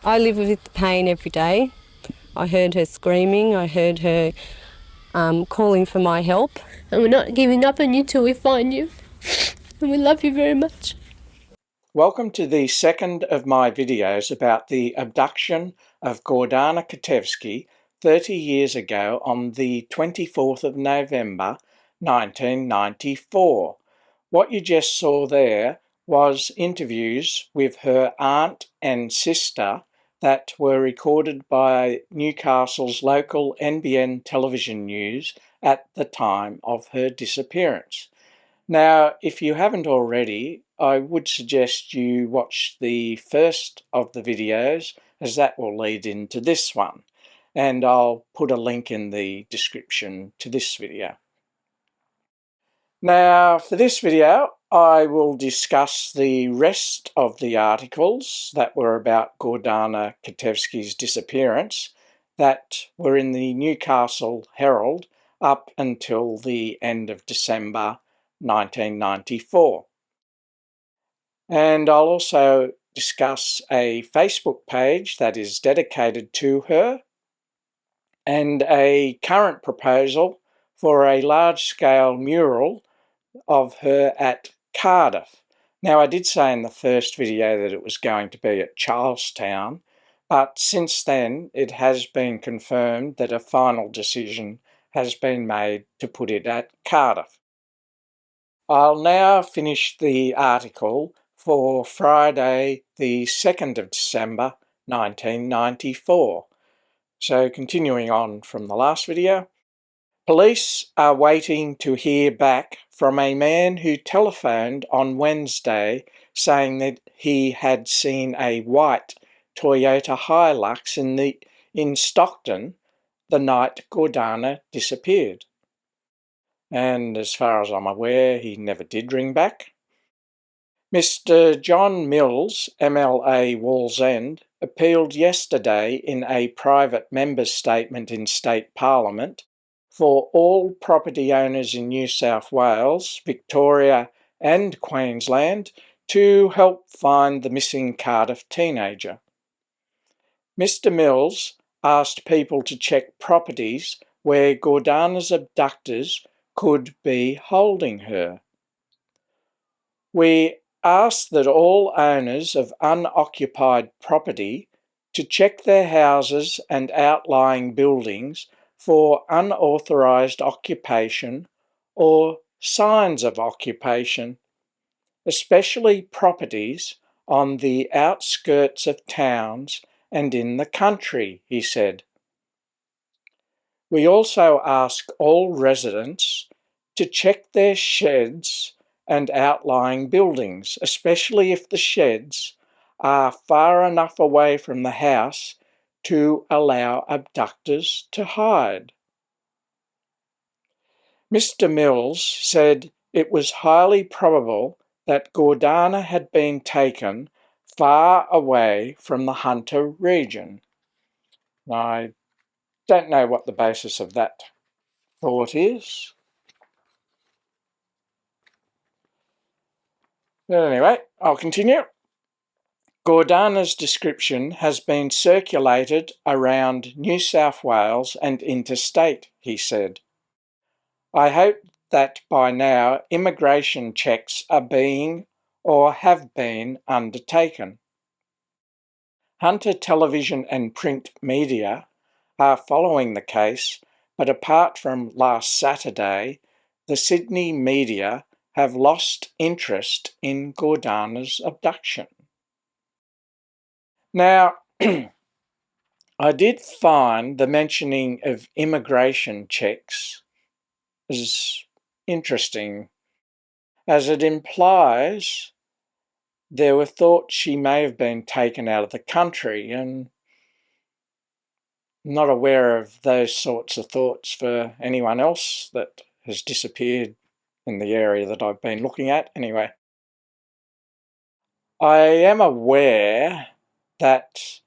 I live with the pain every day. I heard her screaming, I heard her calling for my help. And we're not giving up on you till we find you. And we love you very much. Welcome to the second of my videos about the abduction of Gordana Kotevski 30 years ago on the 24th of November 1994. What you just saw there was interviews with her aunt and sister that were recorded by Newcastle's local NBN television news at the time of her disappearance. Now, if you haven't already, I would suggest you watch the first of the videos, as that will lead into this one. And I'll put a link in the description to this video. Now, for this video, I will discuss the rest of the articles that were about Gordana Kotevski's disappearance that were in the Newcastle Herald up until the end of December 1994. And I'll also discuss a Facebook page that is dedicated to her and a current proposal for a large-scale mural of her at Cardiff. Now, I did say in the first video that it was going to be at Charlestown, but since then it has been confirmed that a final decision has been made to put it at Cardiff. I'll now finish the article for Friday the 2nd of December 1994. So continuing on from the last video, police are waiting to hear back from a man who telephoned on Wednesday saying that he had seen a white Toyota Hilux in Stockton the night Gordana disappeared. And as far as I'm aware, he never did ring back. Mr. John Mills, MLA Wallsend, appealed yesterday in a private member's statement in State Parliament for all property owners in New South Wales, Victoria and Queensland to help find the missing Cardiff teenager. Mr. Mills asked people to check properties where Gordana's abductors could be holding her. We ask that all owners of unoccupied property to check their houses and outlying buildings for unauthorised occupation or signs of occupation, especially properties on the outskirts of towns and in the country, he said. We also ask all residents to check their sheds and outlying buildings, especially if the sheds are far enough away from the house to allow abductors to hide. Mr. Mills said it was highly probable that Gordana had been taken far away from the Hunter region. I don't know what the basis of that thought is. But anyway, I'll continue. Gordana's description has been circulated around New South Wales and interstate, he said. I hope that by now immigration checks are being or have been undertaken. Hunter television and print media are following the case, but apart from last Saturday, the Sydney media have lost interest in Gordana's abduction. Now, I did find the mentioning of immigration checks is interesting, as it implies there were thoughts she may have been taken out of the country, and I'm not aware of those sorts of thoughts for anyone else that has disappeared in the area that I've been looking at. Anyway, I am aware that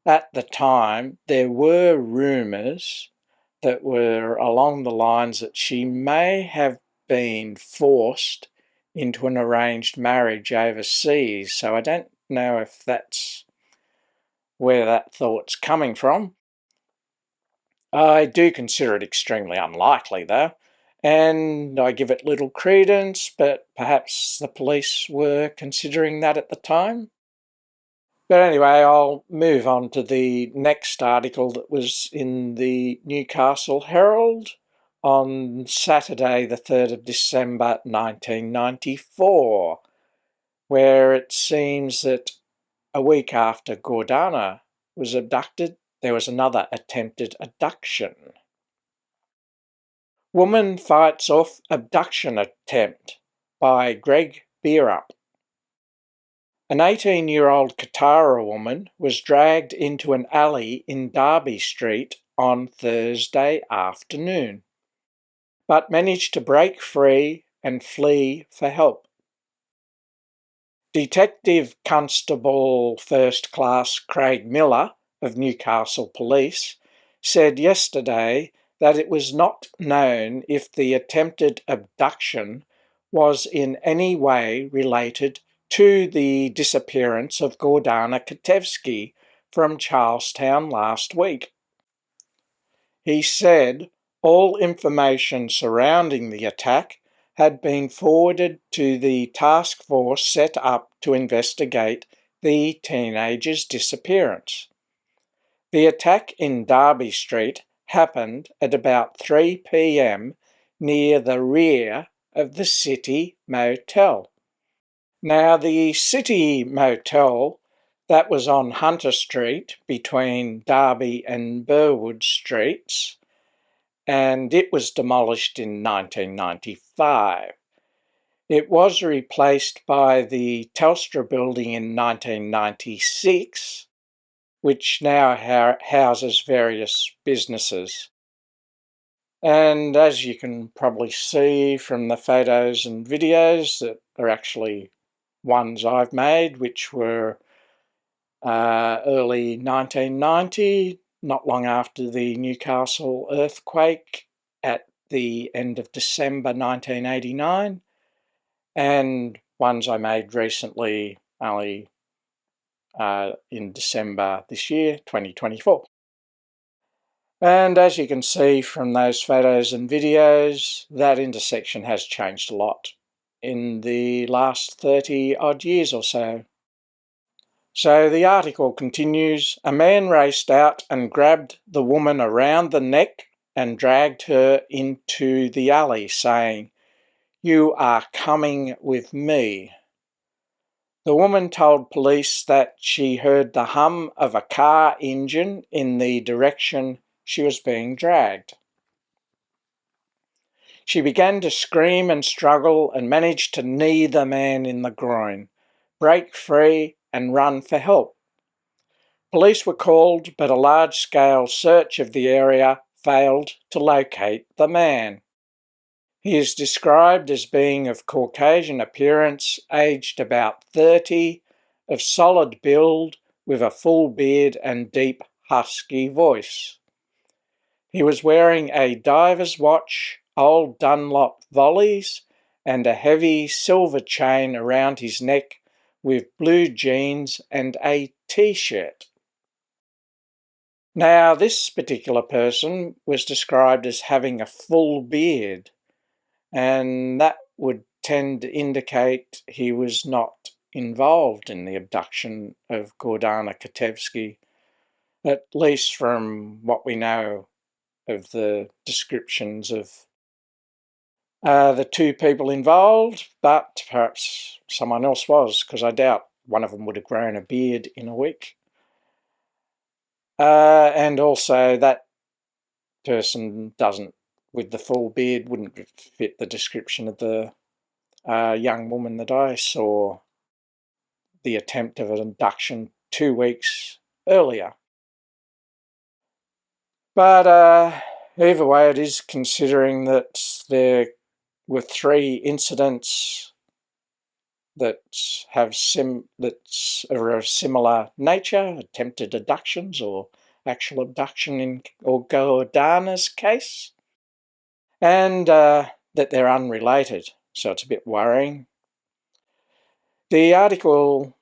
at the time there were rumours that were along the lines that she may have been forced into an arranged marriage overseas. So I don't know if that's where that thought's coming from. I do consider it extremely unlikely, though, and I give it little credence, but perhaps the police were considering that at the time. But anyway, I'll move on to the next article that was in the Newcastle Herald on Saturday the 3rd of December 1994, where it seems that a week after Gordana was abducted, there was another attempted abduction. Woman fights off abduction attempt by Greg Beerup. An 18-year-old Katara woman was dragged into an alley in Darby Street on Thursday afternoon, but managed to break free and flee for help. Detective Constable First Class Craig Miller of Newcastle Police said yesterday that it was not known if the attempted abduction was in any way related to the disappearance of Gordana Kotevski from Charlestown last week. He said all information surrounding the attack had been forwarded to the task force set up to investigate the teenager's disappearance. The attack in Darby Street happened at about 3 p.m. near the rear of the City Motel. Now, the City Motel, that was on Hunter Street between Darby and Burwood Streets, and it was demolished in 1995. It was replaced by the Telstra building in 1996, which now houses various businesses. And as you can probably see from the photos and videos that are actually ones I've made, which were early 1990, not long after the Newcastle earthquake at the end of December 1989, and ones I made recently, only in December this year, 2024. And as you can see from those photos and videos, that intersection has changed a lot in the last 30 odd years or so. So the article continues, a man raced out and grabbed the woman around the neck and dragged her into the alley, saying, "You are coming with me." The woman told police that she heard the hum of a car engine in the direction she was being dragged. She began to scream and struggle and managed to knee the man in the groin, break free and run for help. Police were called, but a large-scale search of the area failed to locate the man. He is described as being of Caucasian appearance, aged about 30, of solid build, with a full beard and deep, husky voice. He was wearing a diver's watch, old Dunlop volleys, and a heavy silver chain around his neck with blue jeans and a t-shirt. Now, this particular person was described as having a full beard, and that would tend to indicate he was not involved in the abduction of Gordana Kotevski, at least from what we know of the descriptions of the two people involved, but perhaps someone else was, because I doubt one of them would have grown a beard in a week. And also that person with the full beard wouldn't fit the description of the young woman that I saw the attempt of an abduction 2 weeks earlier. But either way it is, considering that there were 3 incidents that are of similar nature, attempted abductions or actual abduction in Gordana's case, and that they're unrelated, so it's a bit worrying. The article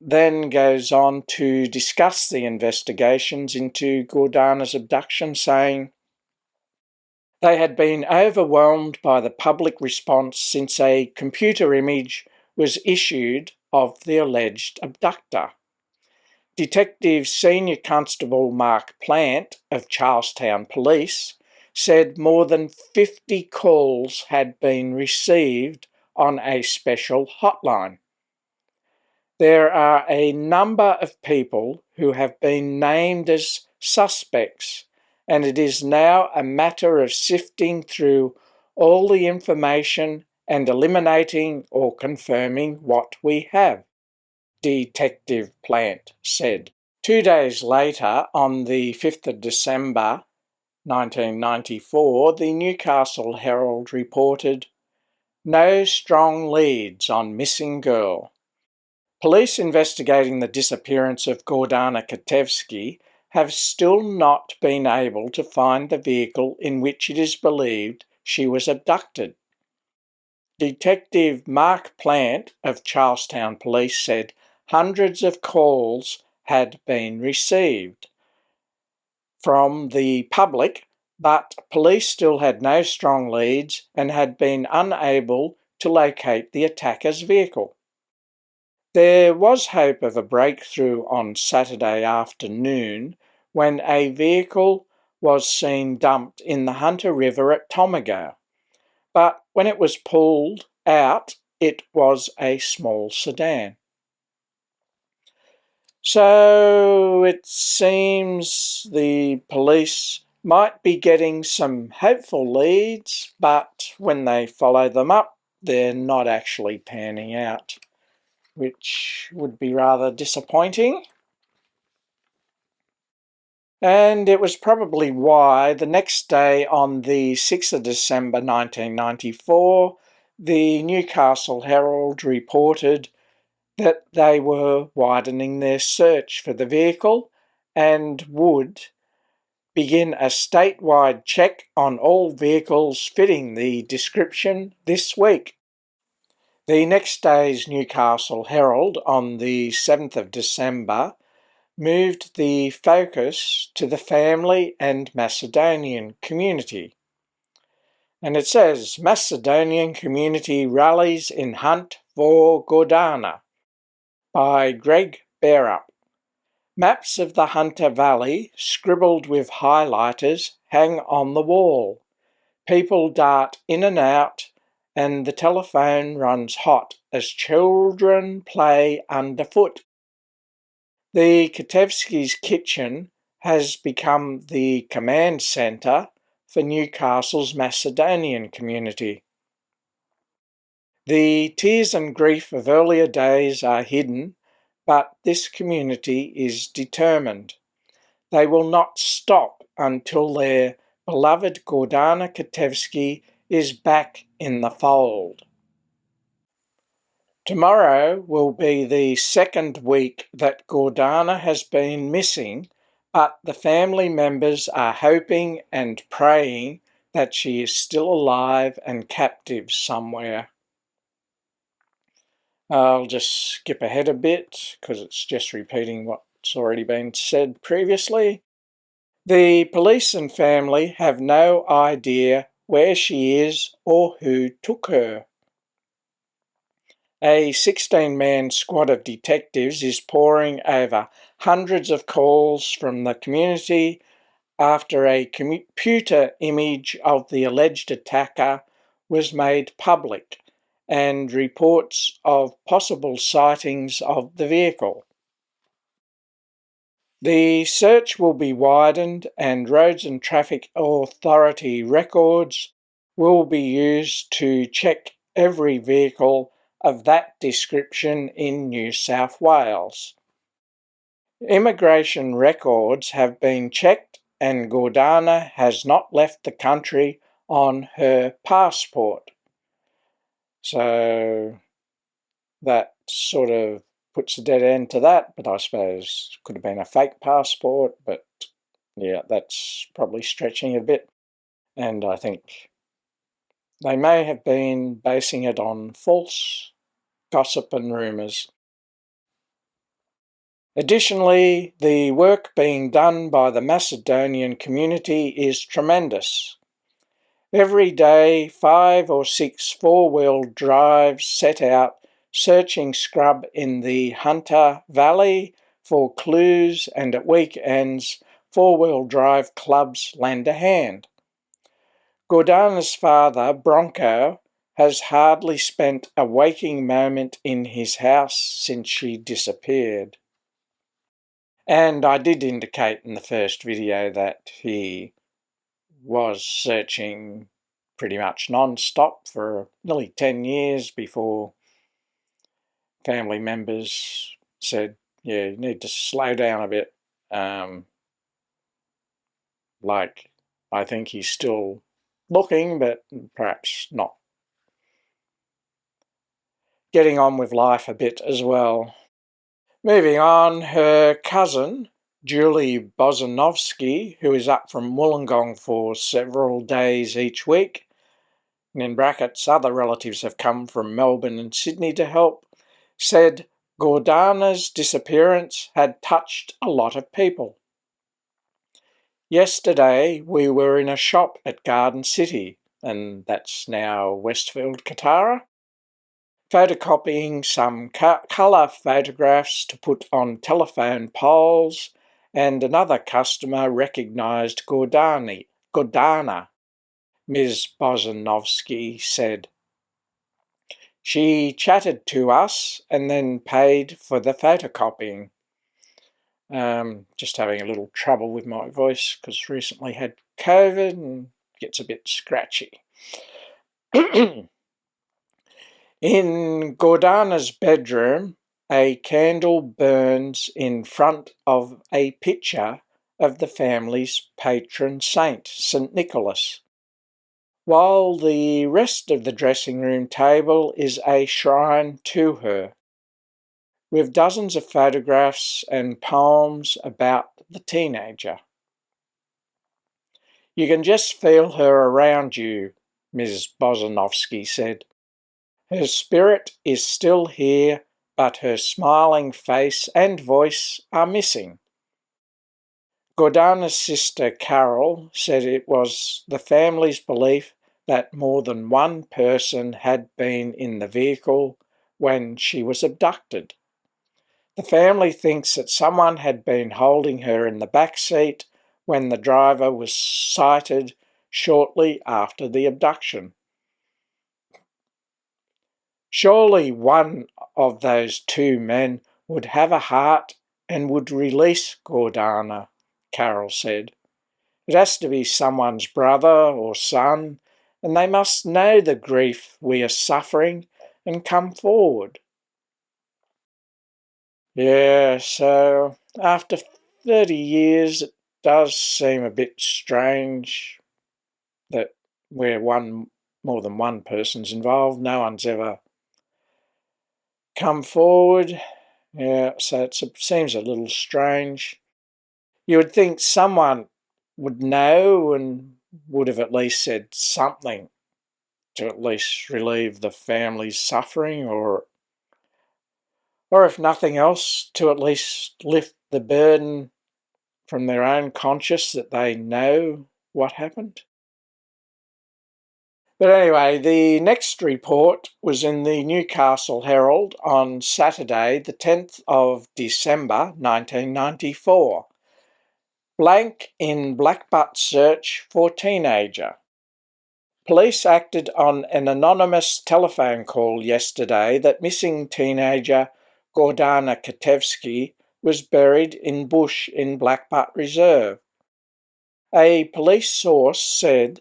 then goes on to discuss the investigations into Gordana's abduction, saying they had been overwhelmed by the public response since a computer image was issued of the alleged abductor. Detective Senior Constable Mark Plant of Charlestown Police said more than 50 calls had been received on a special hotline. There are a number of people who have been named as suspects, and it is now a matter of sifting through all the information and eliminating or confirming what we have, Detective Plant said. 2 days later, on the 5th of December 1994, the Newcastle Herald reported, "No strong leads on missing girl." Police investigating the disappearance of Gordana Kotevski have still not been able to find the vehicle in which it is believed she was abducted. Detective Mark Plant of Charlestown Police said hundreds of calls had been received from the public, but police still had no strong leads and had been unable to locate the attacker's vehicle. There was hope of a breakthrough on Saturday afternoon when a vehicle was seen dumped in the Hunter River at Tomago, but when it was pulled out, it was a small sedan. So it seems the police might be getting some hopeful leads, but when they follow them up, they're not actually panning out, which would be rather disappointing. And it was probably why the next day, on the 6th of December 1994, the Newcastle Herald reported that they were widening their search for the vehicle and would begin a statewide check on all vehicles fitting the description this week. The next day's Newcastle Herald, on the 7th of December, moved the focus to the family and Macedonian community. And it says, Macedonian community rallies in hunt for Gordana, by Greg Bearup. Maps of the Hunter Valley, scribbled with highlighters, hang on the wall. People dart in and out, and the telephone runs hot as children play underfoot. The Kotevski's kitchen has become the command centre for Newcastle's Macedonian community. The tears and grief of earlier days are hidden, but this community is determined. They will not stop until their beloved Gordana Kotevski is back in the fold. Tomorrow will be the second week that Gordana has been missing, but the family members are hoping and praying that she is still alive and captive somewhere. I'll just skip ahead a bit because it's just repeating what's already been said previously. The police and family have no idea where she is or who took her. A 16-man squad of detectives is poring over hundreds of calls from the community after a computer image of the alleged attacker was made public and reports of possible sightings of the vehicle. The search will be widened and Roads and Traffic Authority records will be used to check every vehicle of that description in New South Wales. Immigration records have been checked and Gordana has not left the country on her passport. So that sort of puts a dead end to that, but I suppose it could have been a fake passport, but yeah, that's probably stretching it a bit. And I think they may have been basing it on false gossip and rumours. Additionally, the work being done by the Macedonian community is tremendous. Every day, 5 or 6 four-wheel drives set out searching scrub in the Hunter Valley for clues, and at weekends, four-wheel drive clubs lend a hand. Gordana's father, Bronco, has hardly spent a waking moment in his house since she disappeared. And I did indicate in the first video that he was searching pretty much non-stop for nearly 10 years before family members said, yeah, you need to slow down a bit. I think he's still looking, but perhaps not getting on with life a bit as well. Moving on, her cousin, Julie Bozanovsky, who is up from Wollongong for several days each week, and in brackets, other relatives have come from Melbourne and Sydney to help, said Gordana's disappearance had touched a lot of people. Yesterday, we were in a shop at Garden City, and that's now Westfield, Katara, photocopying some colour photographs to put on telephone poles, and another customer recognised Gordana, Ms. Bozanovsky said. She chatted to us and then paid for the photocopying. Just having a little trouble with my voice because recently had COVID and gets a bit scratchy. In Gordana's bedroom, a candle burns in front of a picture of the family's patron saint, St. Nicholas, while the rest of the dressing room table is a shrine to her, with dozens of photographs and poems about the teenager. You can just feel her around you, Ms. Bozanovsky said. Her spirit is still here, but her smiling face and voice are missing. Gordana's sister Carol said it was the family's belief that more than one person had been in the vehicle when she was abducted. The family thinks that someone had been holding her in the back seat when the driver was sighted shortly after the abduction. Surely one of those two men would have a heart and would release Gordana, Carol said. It has to be someone's brother or son, and they must know the grief we are suffering and come forward. Yeah, so after 30 years, it does seem a bit strange that where more than one person's involved, no one's ever come forward. Yeah, so it seems a little strange. You would think someone would know and would have at least said something to at least relieve the family's suffering, or if nothing else, to at least lift the burden from their own conscience that they know what happened. But anyway, the next report was in the Newcastle Herald on Saturday, the 10th of December 1994. Blank in Blackbutt search for teenager. Police acted on an anonymous telephone call yesterday that missing teenager Gordana Kotevski was buried in bush in Blackbutt Reserve. A police source said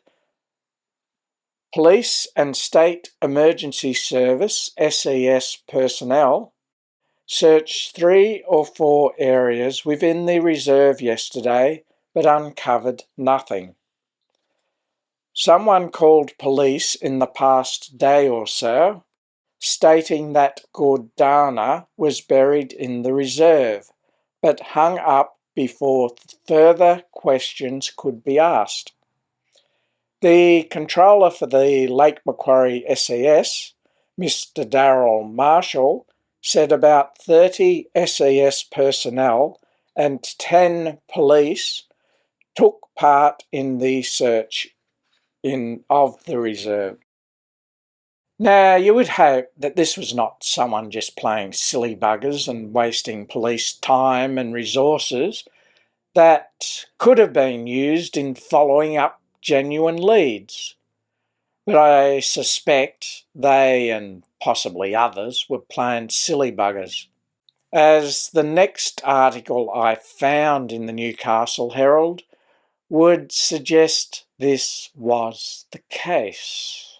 police and State Emergency Service SES personnel searched 3 or 4 areas within the reserve yesterday but uncovered nothing. Someone called police in the past day or so, stating that Gordana was buried in the reserve, but hung up before further questions could be asked. The controller for the Lake Macquarie SES, Mr. Darryl Marshall, said about 30 SES personnel and 10 police took part in the search of the reserve. Now, you would hope that this was not someone just playing silly buggers and wasting police time and resources that could have been used in following up genuine leads. But I suspect they, and possibly others, were playing silly buggers. As the next article I found in the Newcastle Herald would suggest this was the case.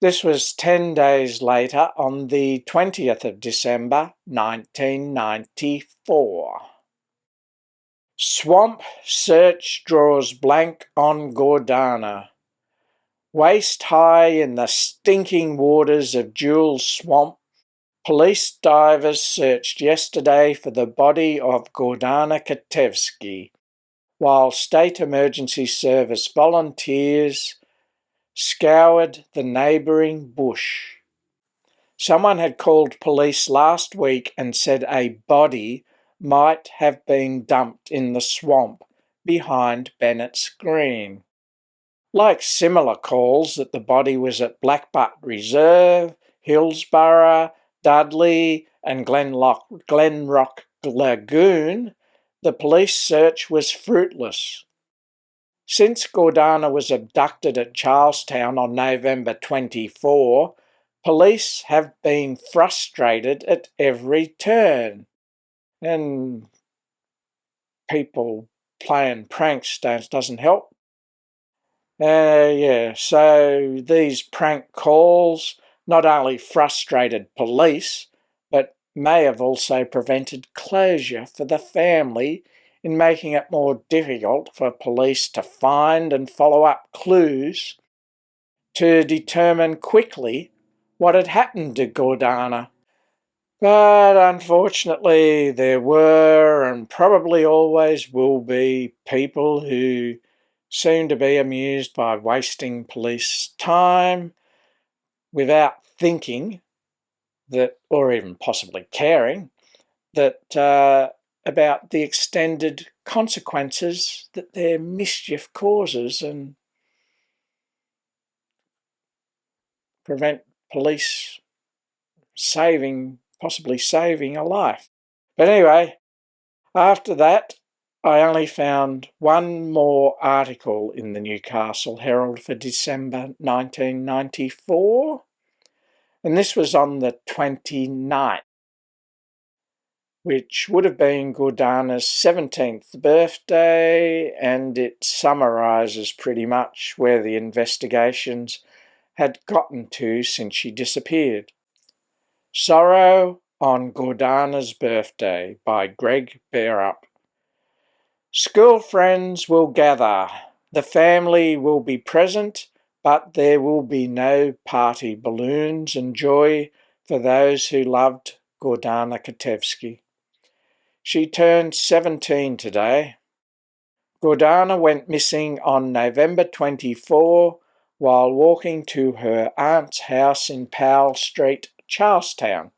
This was 10 days later, on the 20th of December 1994. Swamp search draws blank on Gordana. Waist high in the stinking waters of Jules Swamp, police divers searched yesterday for the body of Gordana Kotevski, while State Emergency Service volunteers scoured the neighbouring bush. Someone had called police last week and said a body might have been dumped in the swamp behind Bennett's Green. Like similar calls that the body was at Blackbutt Reserve, Hillsborough, Dudley and Glenrock Lagoon, the police search was fruitless. Since Gordana was abducted at Charlestown on November 24, police have been frustrated at every turn. And people playing pranks doesn't help. So these prank calls not only frustrated police, but may have also prevented closure for the family in making it more difficult for police to find and follow up clues to determine quickly what had happened to Gordana. But unfortunately, there were and probably always will be people who seem to be amused by wasting police time without thinking that, or even possibly caring, that about the extended consequences that their mischief causes and prevent police possibly saving a life. But anyway, after that, I only found one more article in the Newcastle Herald for December 1994, and this was on the 29th, which would have been Gordana's 17th birthday, and it summarises pretty much where the investigations had gotten to since she disappeared. Sorrow on Gordana's Birthday by Greg Bearup. School friends will gather. The family will be present, but there will be no party balloons and joy for those who loved Gordana Kotevski. She turned 17 today. Gordana went missing on November 24 while walking to her aunt's house in Powell Street, Charlestown.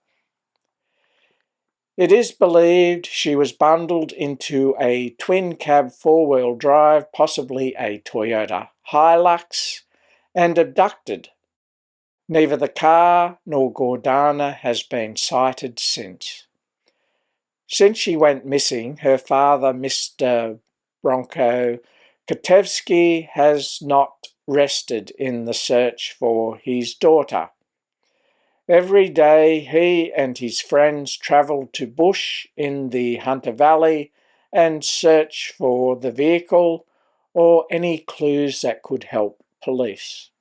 It is believed she was bundled into a twin-cab four-wheel drive, possibly a Toyota Hilux, and abducted. Neither the car nor Gordana has been sighted since. Since she went missing, her father, Mr. Bronco Kotevski, has not rested in the search for his daughter. Every day he and his friends travel to bush in the Hunter Valley and search for the vehicle or any clues that could help police.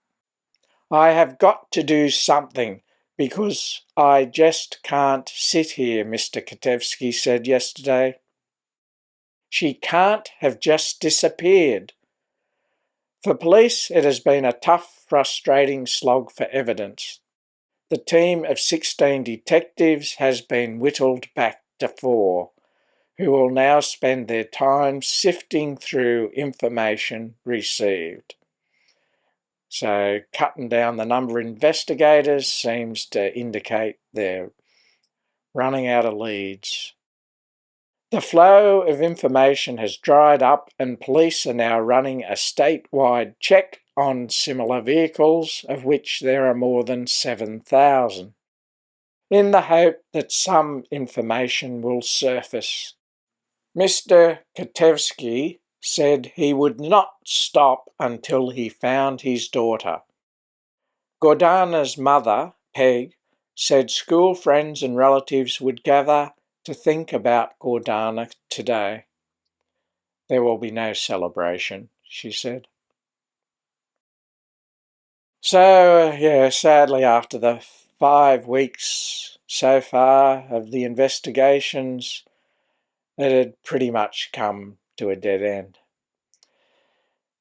I have got to do something because I just can't sit here, Mr. Kotevski said yesterday. She can't have just disappeared. For police, it has been a tough, frustrating slog for evidence. The team of 16 detectives has been whittled back to 4, who will now spend their time sifting through information received. So cutting down the number of investigators seems to indicate they're running out of leads. The flow of information has dried up and police are now running a statewide check on similar vehicles, of which there are more than 7,000, in the hope that some information will surface. Mr. Kotevski said he would not stop until he found his daughter. Gordana's mother, Peg, said school friends and relatives would gather to think about Gordana today. There will be no celebration, she said. So, sadly, after the 5 weeks so far of the investigations, it had pretty much come to a dead end.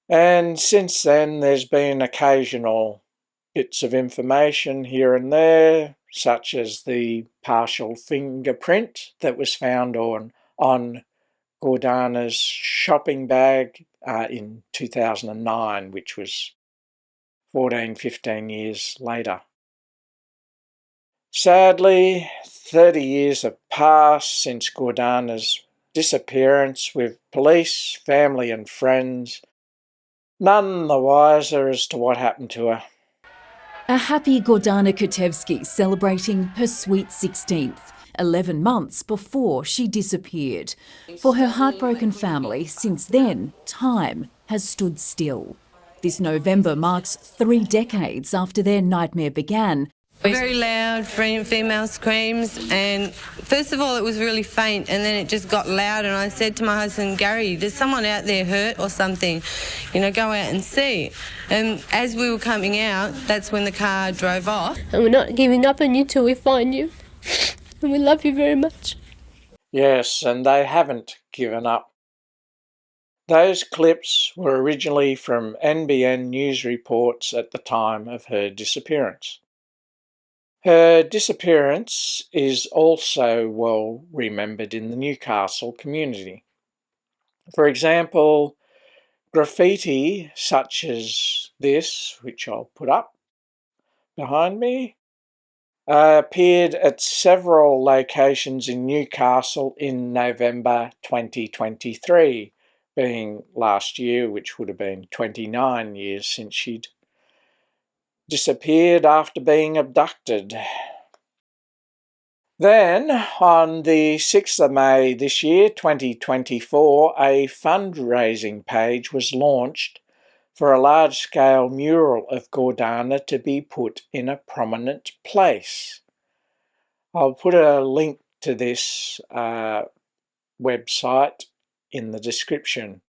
And since then, there's been occasional bits of information here and there, such as the partial fingerprint that was found on Gordana's shopping bag in 2009, which was 15 years later. Sadly, 30 years have passed since Gordana's disappearance, with police, family and friends none the wiser as to what happened to her. A happy Gordana Kotevski celebrating her sweet 16th, 11 months before she disappeared. For her heartbroken family, since then, time has stood still. This November marks 3 decades after their nightmare began. Very loud female screams, and first of all it was really faint and then it just got loud, and I said to my husband, Gary, there's someone out there hurt or something, go out and see. And as we were coming out, that's when the car drove off. And we're not giving up on you till we find you. And we love you very much. Yes, and they haven't given up. Those clips were originally from NBN news reports at the time of her disappearance. Her disappearance is also well remembered in the Newcastle community. For example, graffiti such as this, which I'll put up behind me, appeared at several locations in Newcastle in November 2023, being last year, which would have been 29 years since she'd disappeared after being abducted. Then, on the 6th of May this year, 2024, a fundraising page was launched for a large-scale mural of Gordana to be put in a prominent place. I'll put a link to this website in the description.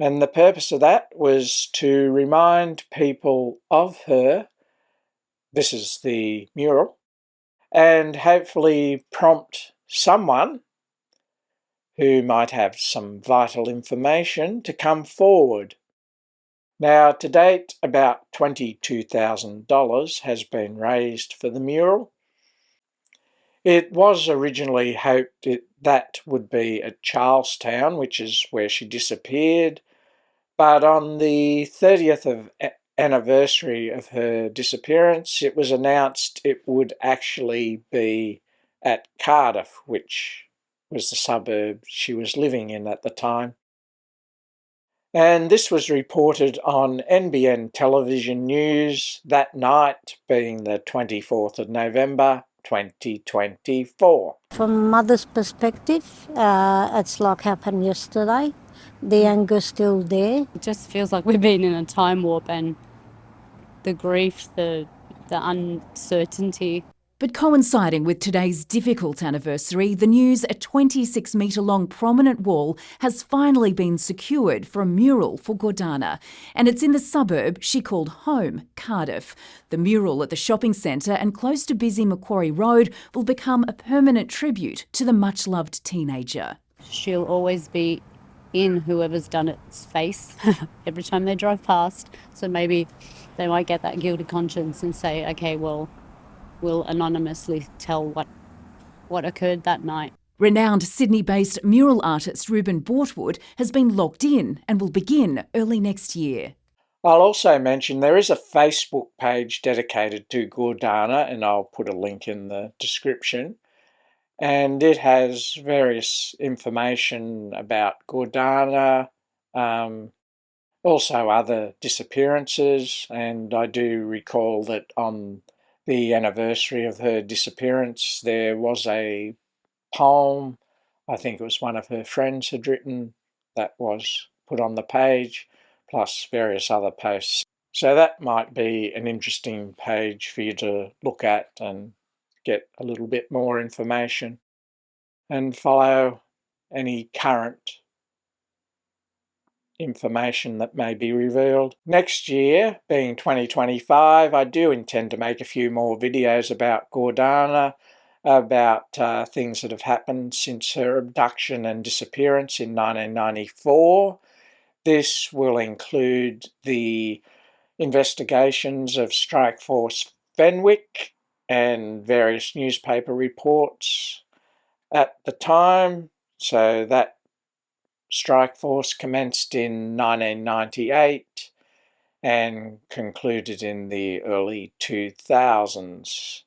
And the purpose of that was to remind people of her, this is the mural, and hopefully prompt someone who might have some vital information to come forward. Now, to date, about $22,000 has been raised for the mural. It was originally hoped that would be at Charlestown, which is where she disappeared, but on the 30th anniversary of her disappearance, it was announced it would actually be at Cardiff, which was the suburb she was living in at the time. And this was reported on NBN television news that night, being the 24th of November 2024. From mother's perspective, it's like happened yesterday. The anger's still there. It just feels like we've been in a time warp, and the grief, the uncertainty. But coinciding with today's difficult anniversary, the news a 26-metre-long prominent wall has finally been secured for a mural for Gordana, and it's in the suburb she called home, Cardiff. The mural at the shopping centre and close to busy Macquarie Road will become a permanent tribute to the much-loved teenager. She'll always be in whoever's done its face every time they drive past, so maybe they might get that guilty conscience and say, okay, well, we'll anonymously tell what occurred that night. Renowned Sydney-based mural artist Ruben Bortwood has been locked in and will begin early next year. I'll also mention there is a Facebook page dedicated to Gordana, and I'll put a link in the description. and it has various information about Gordana, also other disappearances, and I do recall that on the anniversary of her disappearance there was a poem, I think it was one of her friends had written, that was put on the page, plus various other posts. So that might be an interesting page for you to look at and get a little bit more information and follow any current information that may be revealed. Next year, being 2025, I do intend to make a few more videos about Gordana, about things that have happened since her abduction and disappearance in 1994. This will include the investigations of Strike Force Fenwick and various newspaper reports at the time. So that strike force commenced in 1998 and concluded in the early 2000s.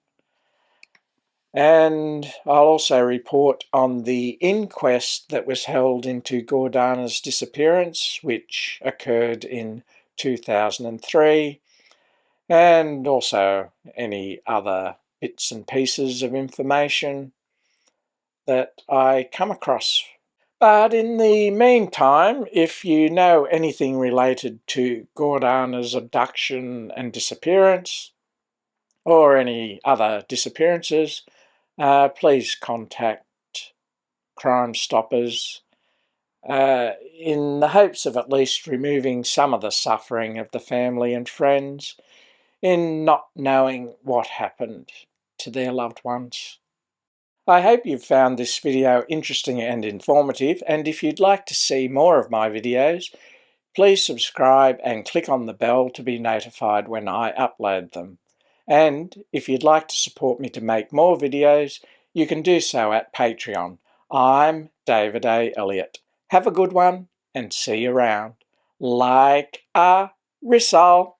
And I'll also report on the inquest that was held into Gordana's disappearance, which occurred in 2003, and also any other bits and pieces of information that I come across. But in the meantime, if you know anything related to Gordana's abduction and disappearance, or any other disappearances, please contact Crimestoppers in the hopes of at least removing some of the suffering of the family and friends in not knowing what happened to their loved ones. I hope you've found this video interesting and informative, and if you'd like to see more of my videos, please subscribe and click on the bell to be notified when I upload them. And if you'd like to support me to make more videos, you can do so at Patreon. I'm David A. Elliott. Have a good one and see you around. Like a rissole.